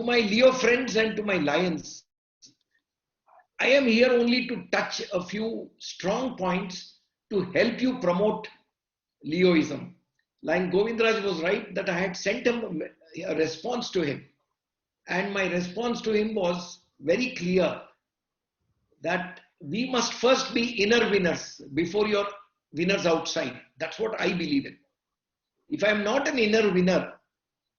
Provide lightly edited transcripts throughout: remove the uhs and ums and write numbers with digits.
to my Leo friends and to my Lions, I am here only to touch a few strong points to help you promote Leoism. Like Govindraj was right that I had sent him a response to him. And my response to him was very clear that we must first be inner winners before your winners outside. That's what I believe in. If I am not an inner winner,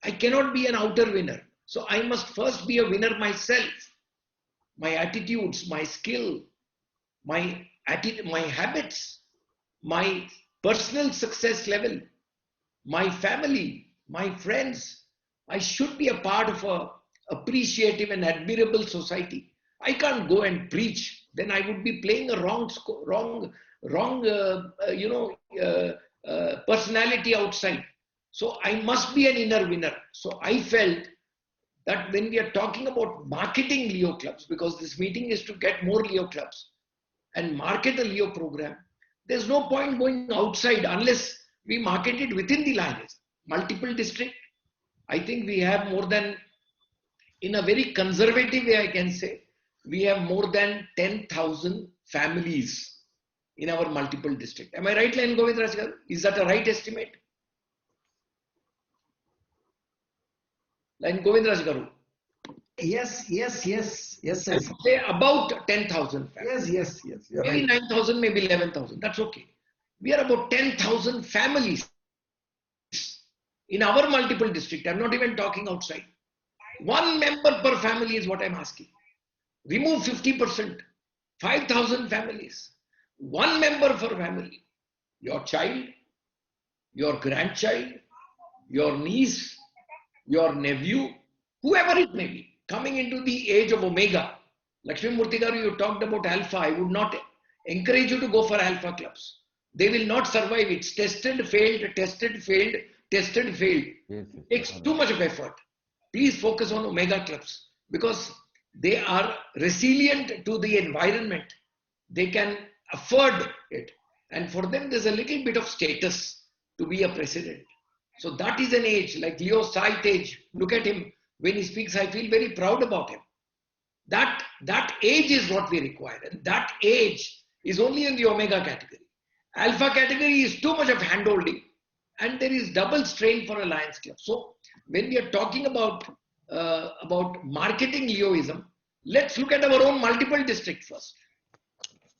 I cannot be an outer winner. So I must first be a winner myself. My attitudes, my skill, my habits, my personal success level, my family, my friends. I should be a part of a appreciative and admirable society. I can't go and preach. Then I would be playing a wrong personality outside. So I must be an inner winner. So I felt that when we are talking about marketing Leo clubs, because this meeting is to get more Leo clubs and market a Leo program, there's no point going outside unless we market it within the Lions. Multiple district, I think we have more than, in a very conservative way I can say, we have more than 10,000 families in our multiple district. Am I right, Line Govindraj garu? Is that a right estimate? Line Govindraj garu. Yes. I say about 10,000 families. Yes. Maybe right. 9,000, maybe 11,000. That's okay. We are about 10,000 families in our multiple district. I'm not even talking outside. One member per family is what I'm asking. Remove 50%. 5,000 families. One member per family. Your child, your grandchild, your niece, your nephew, whoever it may be, coming into the age of Omega. Lakshmi Murthy garu, you talked about Alpha. I would not encourage you to go for Alpha clubs. They will not survive. It's tested, failed, tested, failed, tested, failed. Yes, it takes too much of effort. Please focus on Omega clubs because they are resilient to the environment. They can afford it. And for them, there's a little bit of status to be a president. So that is an age like Leo Sait age. Look at him. When he speaks, I feel very proud about him. That age is what we require. And that age is only in the Omega category. Alpha category is too much of handholding. And there is double strain for a Lions club. So when we are talking about marketing Leoism, let's look at our own multiple district first.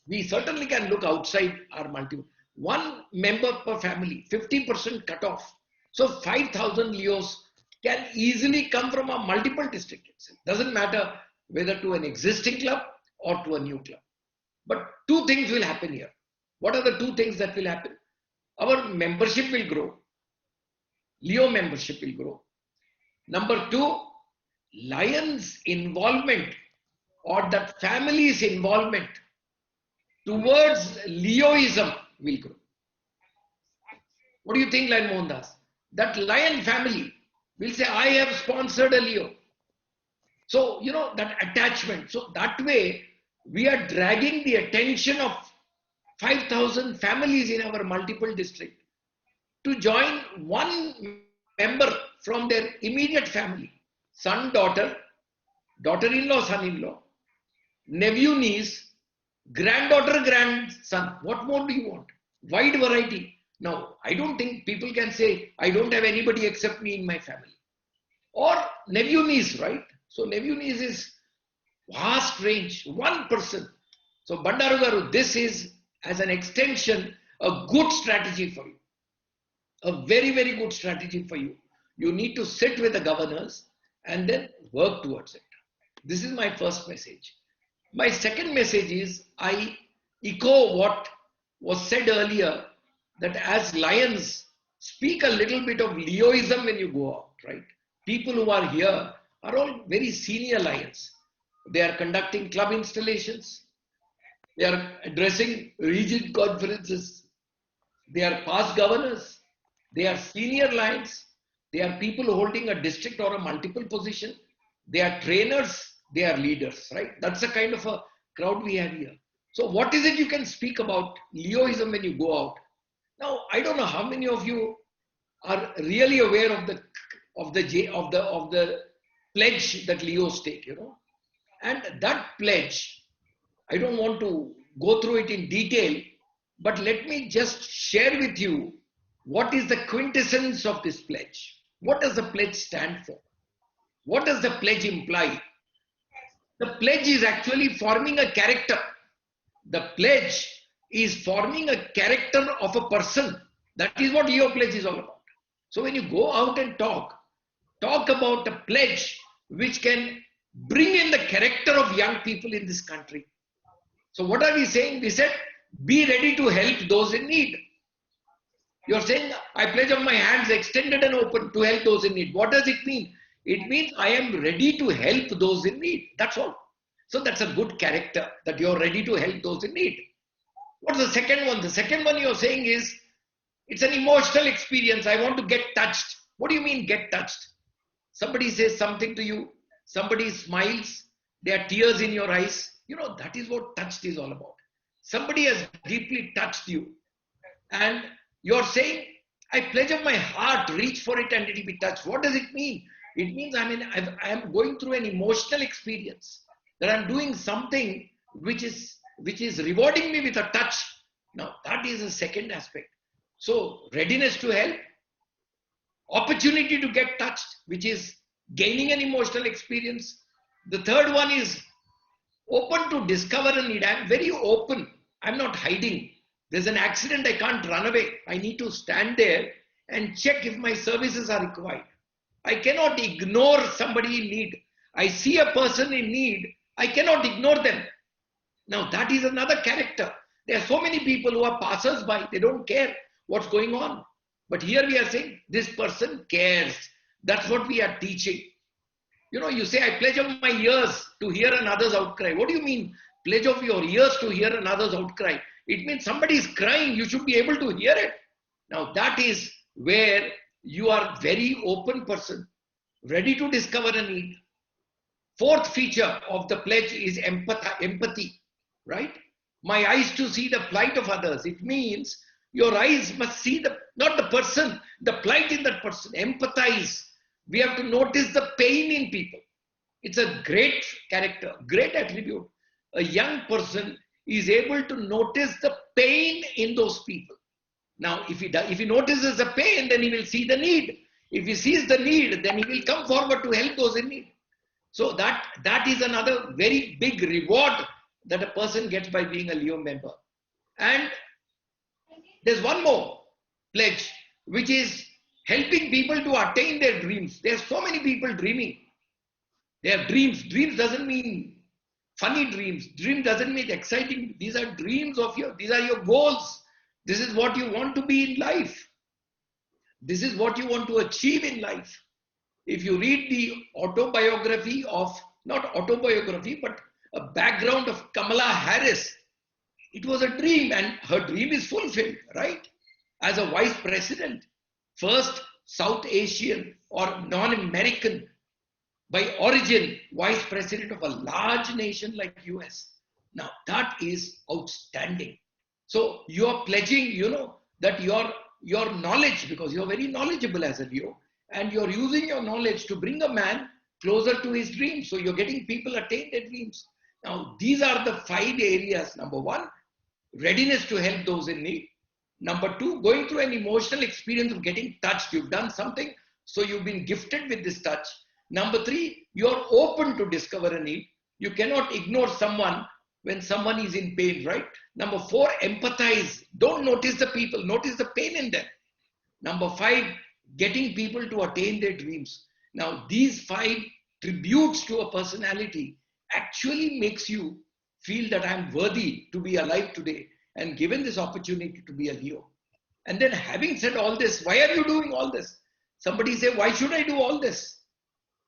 We certainly can look outside our multiple. One member per family, 50% cutoff. So 5,000 Leos can easily come from a multiple district. It doesn't matter whether to an existing club or to a new club. But two things will happen here. What are the two things that will happen? Our membership will grow. Leo membership will grow. Number two, Lions involvement or that family's involvement towards Leoism will grow. What do you think, Lion Mohandas? That Lion family will say, I have sponsored a Leo. So, that attachment. So that way, we are dragging the attention of 5,000 families in our multiple district to join one member from their immediate family. Son, daughter, daughter-in-law, son-in-law, nephew, niece, granddaughter, grandson. What more do you want? Wide variety. Now, I don't think people can say, I don't have anybody except me in my family. Or nephew, niece, right? So nephew, niece is vast range, one person. So Bandaru Garu, this is as an extension, a good strategy for you. A very, very good strategy for you. You need to sit with the governors and then work towards it. This is my first message. My second message is, I echo what was said earlier, that as Lions, speak a little bit of Leoism when you go out, right? People who are here are all very senior Lions. They are conducting club installations. They are addressing region conferences. They are past governors. They are senior Lions. They are people holding a district or a multiple position. They are trainers. They are leaders, right? That's the kind of a crowd we have here. So what is it you can speak about Leoism when you go out? Now, I don't know how many of you are really aware of the pledge that Leos take, And that pledge, I don't want to go through it in detail, but let me just share with you what is the quintessence of this pledge. What does the pledge stand for? What does the pledge imply? The pledge is actually forming a character. The pledge is forming a character of a person. That is what Leo pledge is all about. So when you go out and talk about a pledge which can bring in the character of young people in this country. So what are we saying? We said, be ready to help those in need. You're saying, I pledge of my hands extended and open to help those in need. What does it mean? It means I am ready to help those in need. That's all. So that's a good character, that you're ready to help those in need. What's the second one? The second one you're saying is, it's an emotional experience. I want to get touched. What do you mean get touched? Somebody says something to you. Somebody smiles. There are tears in your eyes. That is what touched is all about. Somebody has deeply touched you. And you're saying, I pledge of my heart, reach for it and it will be touched. What does it mean? It means I am going through an emotional experience. That I'm doing something which is rewarding me with a touch. Now, that is the second aspect. So, readiness to help, opportunity to get touched, which is gaining an emotional experience. The third one is open to discover a need. I'm very open. I'm not hiding. There's an accident, I can't run away. I need to stand there and check if my services are required. I cannot ignore somebody in need. I see a person in need, I cannot ignore them. Now that is another character. There are so many people who are passers-by. They don't care what's going on. But here we are saying, this person cares. That's what we are teaching. You say, I pledge of my ears to hear another's outcry. What do you mean, pledge of your ears to hear another's outcry? It means somebody is crying. You should be able to hear it. Now that is where you are very open person, ready to discover a need. Fourth feature of the pledge is empathy, right? My eyes to see the plight of others. It means your eyes must see not the person, the plight in that person. Empathize. We have to notice the pain in people. It's a great character, great attribute. A young person is able to notice the pain in those people. Now, if he notices the pain, then he will see the need. If he sees the need, then he will come forward to help those in need. So that is another very big reward that a person gets by being a Leo member. And there's one more pledge, which is helping people to attain their dreams. There are so many people dreaming. They have dreams. Dreams doesn't mean funny dreams. Dream doesn't mean exciting. These are dreams these are your goals. This is what you want to be in life. This is what you want to achieve in life. If you read the autobiography not autobiography, but a background of Kamala Harris, it was a dream and her dream is fulfilled, right? As a vice president, first South Asian or non-American by origin vice president of a large nation like US. Now that is outstanding. So you are pledging, that your knowledge, because you're very knowledgeable as a Leo, and you're using your knowledge to bring a man closer to his dreams. So you're getting people attain their dreams. Now these are the 5 areas. Number 1, readiness to help those in need. Number 2, going through an emotional experience of getting touched. You've done something, so you've been gifted with this touch. Number 3, you're open to discover a need. You cannot ignore someone when someone is in pain, right? Number 4, empathize. Don't notice the people, notice the pain in them. Number 5, getting people to attain their dreams. Now, these 5 tributes to a personality actually makes you feel that I'm worthy to be alive today and given this opportunity to be a Leo. And then having said all this, why are you doing all this? Somebody say, why should I do all this?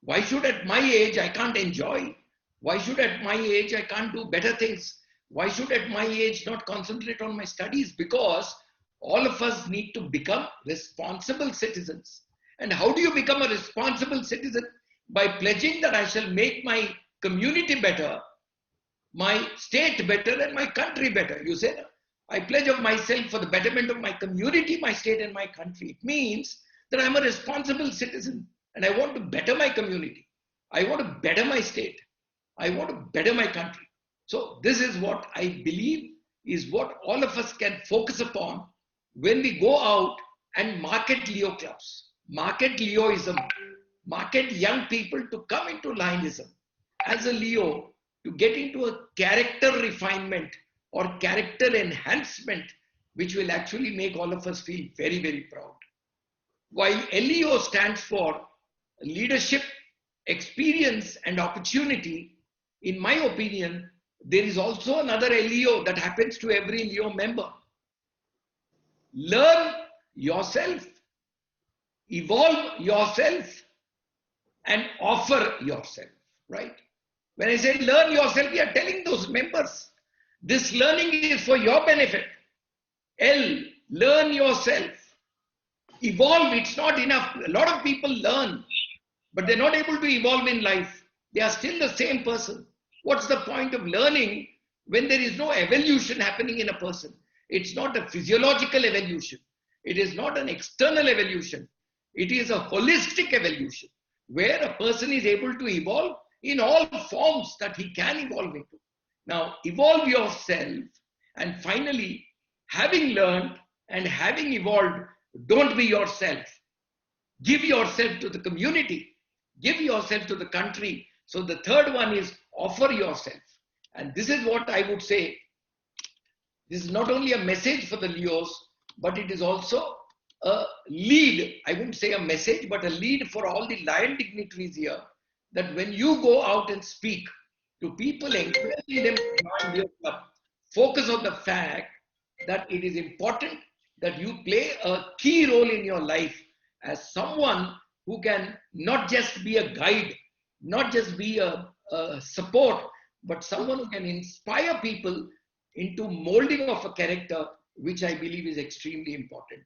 Why should at my age I can't enjoy? Why should at my age I can't do better things? Why should at my age not concentrate on my studies? Because all of us need to become responsible citizens. And how do you become a responsible citizen? By pledging that I shall make my community better, my state better, and my country better. You say, I pledge of myself for the betterment of my community, my state, and my country. It means that I'm a responsible citizen and I want to better my community. I want to better my state. I want to better my country. So this is what I believe is what all of us can focus upon when we go out and market Leo clubs, market Leoism, market young people to come into Lionism as a Leo, to get into a character refinement or character enhancement, which will actually make all of us feel very, very proud. While LEO stands for leadership, experience, and opportunity, in my opinion, there is also another LEO that happens to every Leo member. Learn yourself, evolve yourself, and offer yourself, right? When I say learn yourself, we are telling those members, this learning is for your benefit. L, learn yourself. Evolve, it's not enough. A lot of people learn, but they're not able to evolve in life. They are still the same person. What's the point of learning when there is no evolution happening in a person? It's not a physiological evolution. It is not an external evolution. It is a holistic evolution where a person is able to evolve in all forms that he can evolve into. Now, evolve yourself, and finally, having learned and having evolved, don't be yourself. Give yourself to the community. Give yourself to the country. So the third one is offer yourself. And this is what I would say. This is not only a message for the Leos, but it is also a lead. I wouldn't say a message, but a lead for all the Lion dignitaries here, that when you go out and speak to people, encouraging them to join your club, focus on the fact that it is important that you play a key role in your life as someone who can not just be a guide, not just be a support, but someone who can inspire people into molding of a character, which I believe is extremely important.